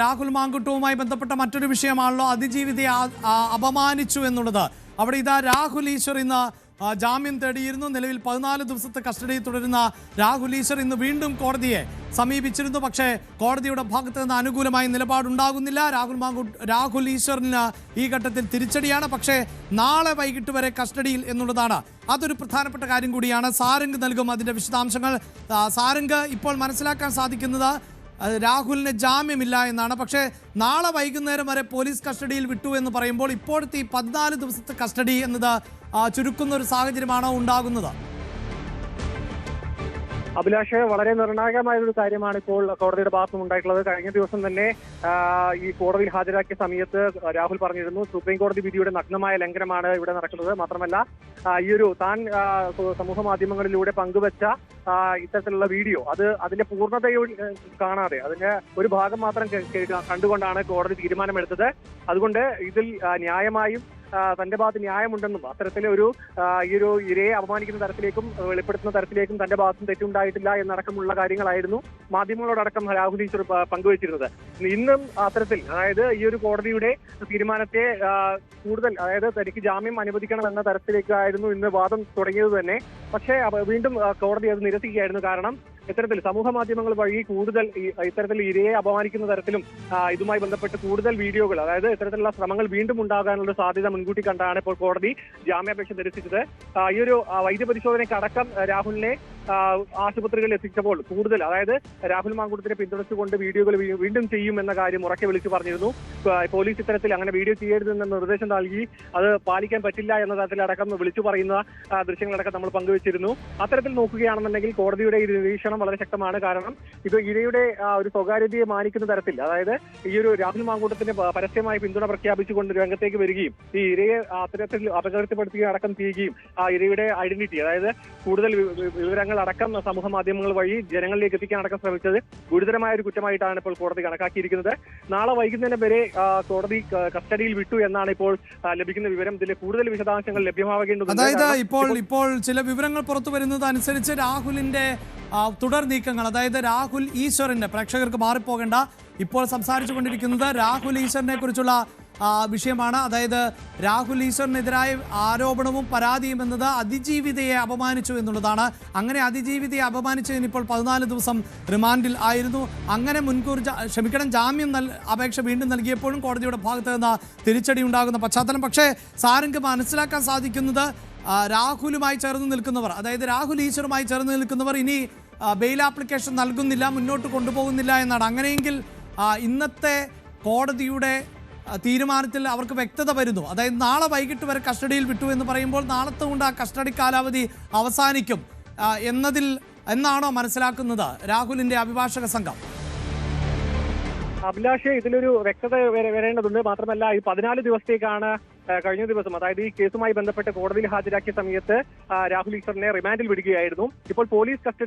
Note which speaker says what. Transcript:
Speaker 1: രാഹുൽ മാങ്കുട്ടവുമായി ബന്ധപ്പെട്ട മറ്റൊരു വിഷയമാണല്ലോ അതിജീവിതയെ അപമാനിച്ചു എന്നുള്ളത്. അവിടെ ഇതാ രാഹുൽ ഈശ്വർ ഇന്ന് ജാമ്യം തേടിയിരുന്നു. നിലവിൽ 14 ദിവസത്തെ കസ്റ്റഡിയിൽ തുടരുന്ന രാഹുൽ ഈശ്വർ ഇന്ന് വീണ്ടും കോടതിയെ സമീപിച്ചിരുന്നു. പക്ഷേ കോടതിയുടെ ഭാഗത്ത് നിന്ന് അനുകൂലമായ നിലപാടുണ്ടാകുന്നില്ല. രാഹുൽ ഈശ്വറിന് ഈ ഘട്ടത്തിൽ തിരിച്ചടിയാണ്. പക്ഷേ നാളെ വൈകിട്ട് വരെ കസ്റ്റഡിയിൽ എന്നുള്ളതാണ് അതൊരു പ്രധാനപ്പെട്ട കാര്യം കൂടിയാണ്. സാരംഗ് നൽകും അതിൻ്റെ വിശദാംശങ്ങൾ. സാരംഗ്, ഇപ്പോൾ മനസ്സിലാക്കാൻ സാധിക്കുന്നത് രാഹുലിന് ജാമ്യമില്ല എന്നാണ്. പക്ഷേ നാളെ വൈകുന്നേരം വരെ പോലീസ് കസ്റ്റഡിയിൽ വിട്ടു എന്ന് പറയുമ്പോൾ ഇപ്പോഴത്തെ ഈ 14 ദിവസത്തെ കസ്റ്റഡി എന്നത് ചുരുക്കുന്ന ഒരു സാഹചര്യമാണോ ഉണ്ടാകുന്നത്?
Speaker 2: അഭിലാഷ്, വളരെ നിർണായകമായ ഒരു കാര്യമാണ് ഇപ്പോൾ കോടതിയുടെ ഭാഗത്തും ഉണ്ടായിട്ടുള്ളത്. കഴിഞ്ഞ ദിവസം തന്നെ ഈ കോടതിയിൽ ഹാജരാക്കിയ സമയത്ത് രാഹുൽ പറഞ്ഞിരുന്നു സുപ്രീം കോടതി വിധിയുടെ നഗ്നമായ ലംഘനമാണ് ഇവിടെ നടക്കുന്നത്. മാത്രമല്ല ഈ ഒരു താൻ സമൂഹ മാധ്യമങ്ങളിലൂടെ പങ്കുവച്ച ഇത്തരത്തിലുള്ള വീഡിയോ അതിന്റെ പൂർണ്ണതയിൽ കാണാതെ അതിന്റെ ഒരു ഭാഗം മാത്രം കണ്ടുകൊണ്ടാണ് കോടതി തീരുമാനമെടുത്തത്. അതുകൊണ്ട് ഇതിൽ ന്യായമായും തന്റെ ഭാഗത്ത് ന്യായമുണ്ടെന്നും അത്തരത്തിലെ ഈ ഒരു ഇരയെ അപമാനിക്കുന്ന തരത്തിലേക്കും വെളിപ്പെടുത്തുന്ന തരത്തിലേക്കും തന്റെ ഭാഗത്തും തെറ്റുണ്ടായിട്ടില്ല എന്നടക്കമുള്ള കാര്യങ്ങളായിരുന്നു മാധ്യമങ്ങളോടക്കം രാഹുൽ ഈശ്വർ പങ്കുവച്ചിരുന്നത്. ഇന്നും അത്തരത്തിൽ, അതായത് ഈ ഒരു കോടതിയുടെ തീരുമാനത്തെ കൂടുതൽ, അതായത് തനിക്ക് ജാമ്യം അനുവദിക്കണം എന്ന തരത്തിലേക്കായിരുന്നു ഇന്ന് വാദം തുടങ്ങിയത് തന്നെ. പക്ഷേ വീണ്ടും കോടതി അത് നിരസിക്കുകയായിരുന്നു. കാരണം ഇത്തരത്തിൽ സമൂഹ മാധ്യമങ്ങൾ വഴി കൂടുതൽ ഇത്തരത്തിൽ ഇരയെ അപമാനിക്കുന്ന തരത്തിലും ഇതുമായി ബന്ധപ്പെട്ട് കൂടുതൽ വീഡിയോകൾ, അതായത് ഇത്തരത്തിലുള്ള ശ്രമങ്ങൾ വീണ്ടും ഉണ്ടാകാനുള്ള സാധ്യത മുൻകൂട്ടി കണ്ടാണ് ഇപ്പോൾ കോടതി ജാമ്യാപേക്ഷ നിരസിച്ചത്. ഈ ഒരു വൈദ്യപരിശോധനയ്ക്കടക്കം രാഹുലിനെ ആശുപത്രികളിൽ എത്തിച്ചപ്പോൾ കൂടുതൽ, അതായത് രാഹുൽ മാങ്കുട്ടത്തിനെ പിന്തുണച്ചുകൊണ്ട് വീഡിയോകൾ വീണ്ടും ചെയ്യും എന്ന കാര്യം ഉറക്കെ വിളിച്ചു പറഞ്ഞിരുന്നു. പോലീസ് ഇത്തരത്തിൽ അങ്ങനെ വീഡിയോ ചെയ്യരുതെന്ന നിർദ്ദേശം നൽകി അത് പാലിക്കാൻ പറ്റില്ല എന്ന തരത്തിലടക്കം വിളിച്ചു പറയുന്ന ദൃശ്യങ്ങളടക്കം നമ്മൾ പങ്കുവച്ചിരുന്നു. അത്തരത്തിൽ നോക്കുകയാണെന്നുണ്ടെങ്കിൽ കോടതിയുടെ ഈ നിരീക്ഷണം വളരെ ശക്തമാണ്. കാരണം ഇത് ഇരയുടെ ഒരു സ്വകാര്യതയെ മാനിക്കുന്ന തരത്തിൽ, അതായത് ഈ ഒരു രാഹുൽ മാങ്കൂട്ടത്തിന് പരസ്യമായി പിന്തുണ പ്രഖ്യാപിച്ചുകൊണ്ട് രംഗത്തേക്ക് വരികയും ഈ ഇരയെ അത്തരത്തിൽ അപകീർത്തിപ്പെടുത്തുകയും അടക്കം ചെയ്യുകയും ആ ഇരയുടെ ഐഡന്റിറ്റി, അതായത് കൂടുതൽ വിവരങ്ങൾ അടക്കം സമൂഹ മാധ്യമങ്ങൾ വഴി ജനങ്ങളിലേക്ക് എത്തിക്കാൻ അടക്കം ശ്രമിച്ചത് ഗുരുതരമായ ഒരു കുറ്റമായിട്ടാണ് ഇപ്പോൾ കോടതി കണക്കാക്കിയിരിക്കുന്നത്. നാളെ വൈകുന്നേരം വരെ കോടതി കസ്റ്റഡിയിൽ വിട്ടു എന്നാണ് ഇപ്പോൾ ലഭിക്കുന്ന വിവരം. ഇതിലെ കൂടുതൽ വിശദാംശങ്ങൾ ലഭ്യമാവേണ്ടതുണ്ട്.
Speaker 1: അതായത് ഇപ്പോൾ ചില വിവരങ്ങൾ പുറത്തു വരുന്നത് അനുസരിച്ച് രാഹുലിന്റെ തുടർ നീക്കങ്ങൾ, അതായത് രാഹുൽ ഈശ്വറിന്റെ, പ്രേക്ഷകർക്ക് മാറിപ്പോകേണ്ട, ഇപ്പോൾ സംസാരിച്ചു കൊണ്ടിരിക്കുന്നത് രാഹുൽ ഈശ്വറിനെ കുറിച്ചുള്ള വിഷയമാണ്. അതായത് രാഹുൽ ഈശ്വറിനെതിരായ ആരോപണവും പരാതിയും എന്നത് അതിജീവിതയെ അപമാനിച്ചു എന്നുള്ളതാണ്. അങ്ങനെ അതിജീവിതയെ അപമാനിച്ചതിന് ഇപ്പോൾ 14 ദിവസം റിമാൻഡിൽ ആയിരുന്നു. അങ്ങനെ ജാമ്യം അപേക്ഷ വീണ്ടും നൽകിയപ്പോഴും കോടതിയുടെ ഭാഗത്ത് നിന്ന് തിരിച്ചടി ഉണ്ടാകുന്ന പശ്ചാത്തലം. പക്ഷേ സാരംഗ് മനസ്സിലാക്കാൻ സാധിക്കുന്നത് രാഹുലുമായി ചേർന്ന് നിൽക്കുന്നവർ, അതായത് രാഹുൽ ഈശ്വറുമായി ചേർന്ന് നിൽക്കുന്നവർ ഇനി ബെയിൽ ആപ്ലിക്കേഷൻ നൽകുന്നില്ല, മുന്നോട്ട് കൊണ്ടുപോകുന്നില്ല എന്നാണ്. അങ്ങനെയെങ്കിൽ ഇന്നത്തെ കോടതിയുടെ തീരുമാനത്തിൽ അവർക്ക് വ്യക്തത വരുന്നു. അതായത് നാളെ വൈകിട്ട് വരെ കസ്റ്റഡിയിൽ വിട്ടു എന്ന് പറയുമ്പോൾ നാളത്തെ കൊണ്ട് ആ കസ്റ്റഡി കാലാവധി അവസാനിക്കും എന്നാണോ മനസ്സിലാക്കുന്നത് രാഹുലിന്റെ അഭിഭാഷക സംഘം?
Speaker 2: അഭിലാഷ്, ഇതിലൊരു വ്യക്തത വരേണ്ടതുണ്ട്. മാത്രമല്ല ഈ 14 ദിവസത്തേക്കാണ് കഴിഞ്ഞ ദിവസം, അതായത് ഈ കേസുമായി ബന്ധപ്പെട്ട് കോടതിയിൽ ഹാജരാക്കിയ സമയത്ത് രാഹുൽ ഈശ്വറിനെ റിമാൻഡിൽ വിടുകയായിരുന്നു. ഇപ്പോൾ പോലീസ് കസ്റ്റഡി